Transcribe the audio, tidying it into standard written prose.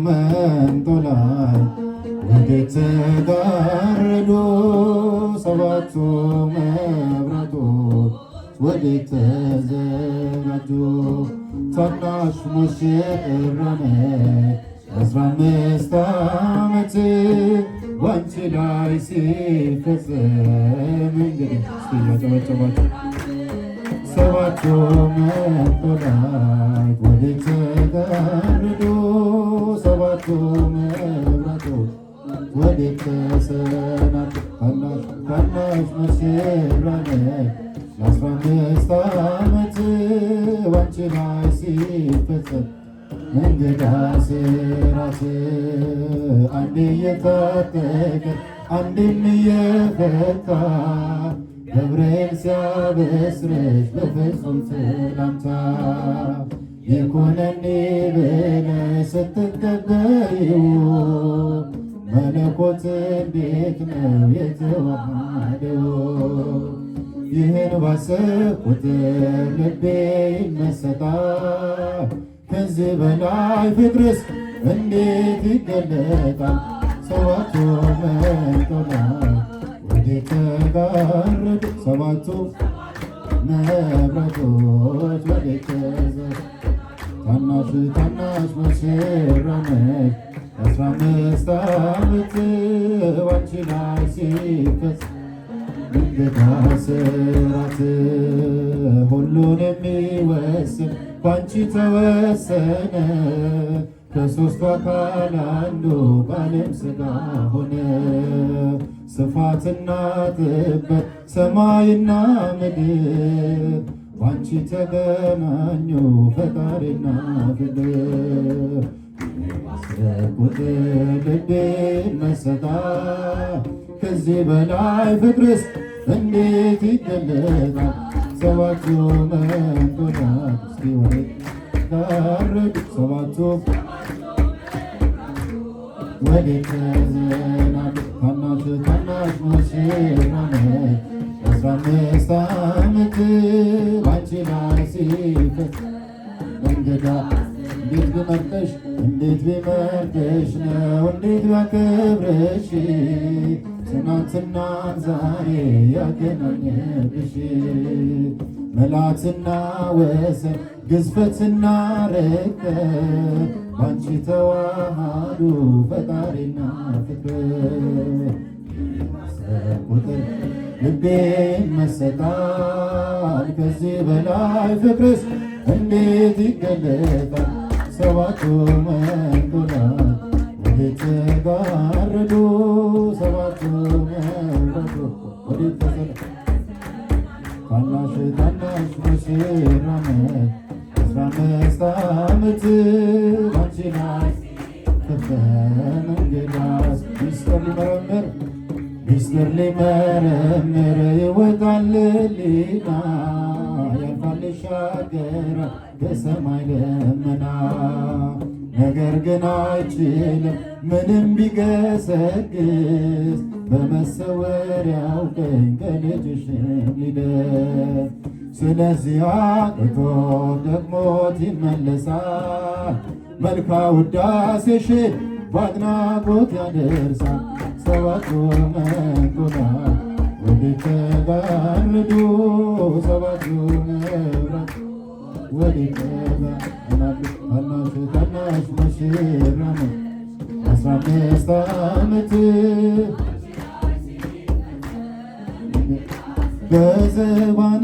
መንጦላይ ወዴት ተጋረዱ ሰባቱ መብራቶች ወዴት ተዘጋጁ? ታናሽ ሙሽራነ 15 ዓመት ባንቺ ላይ ሲፈጸም እንግዲህ ያጨበጨባቸው ሰባቱ መንጦላዕት ወዴት ተጋረዱ? ሰባቱ መብራቶች ወዴት ተሰናዱ? ታናሽ ሙሽራ ነሽ 15 ዓመት ባንቺ ላይ ሲፈጸም እንግዳ ስራት አንዴ እየታጠቀ አንዴም እየፈታ ገብርኤል ሲያበስርሽ በፍጹም ሰላምታ ይኩነኒ ብለሽ ስትቀበይው መለኮት እንዴት ነው የተዋሃደው? ይህን ባሰብኩት ልቤ ይመሰጣል። ከዚህ በላይ ፍቅርስ እንዴት ይገለጣል? ሰባቱ መንጦላዕት ወዴት ተጋረዱ? ሰባቱ መብራቶች ወዴት ተዘጋጁ? ታናሽ ሙሽራ ነሽ 15 ዓመት ባንቺ ላይ ሲፈጸም እንግዳ ስራት ሁሉን የሚወስን ባንቺ ተወሰነ። ከሦስቱ አካል አንዱ ቃልም ሥጋ ሆነ። ስፋትና ጥበት ሰማይና ምድር ባንቺ ተገናኙ ፈጣሪና ፍቅር። ያሰብኩት ልቤ ይመሰጣል። ከዚህ በላይ ፍቅርስ እንዴት ይገለጣል? ሰባቱ መንጦላዕት እስኪ ወዴት ተጋረዱ? ሰባቱ ወዴት ተሰናዱ? ታናሽ ሙሽራ ነሽ 15 ዓመት ባንቺ ላይ ሲፈጸም እንግዳ እንዴት ቢመርጥሽ ነው እንዴት ቢያከብርሽ ትናንትና ዛሬ ያገናኘብሽ መላእክትና ወሰን ግዝፈትና ርቀት ባንቺ ተዋሃዱ ፈጣሪና ፍቅር። ቁጥር ልቤ ይመሰጣል። ከዚህ በላይ ፍቅርስ እንዴት ይገለጣል? ሰባቱ መንጦላዕት ወዴት ተጋረዱ? ሰባቱ መብራቶች ወዴት ተሰናዱ? ታናሽ ሙሽራ ነሽ 15 ዓመት ባንቺ ላይ ሲፈጸም እንግዳ ሚስጥር ሊመረምር ይወጣል ሊና ያልፋል ይሻገራል በሰማይ ደመና። ነገር ግን አይችልም ምንም ቢገሰግስ በመሰወሪያው ቀኝ ከልጅሽም ሊደርስ። ስለዚህ አቅቶ ደግሞት ይመለሳል መልካ ውዳሴሽን በአድናቆት ያደርሳል። ሰባቱ መንጦላዕት ወዴት ተጋረዱ? ሰባቱ መብራቶች ወዴት ተሰናዱ? ታናሽ ሙሽራ ነሽ 15 ዓመት በዘባን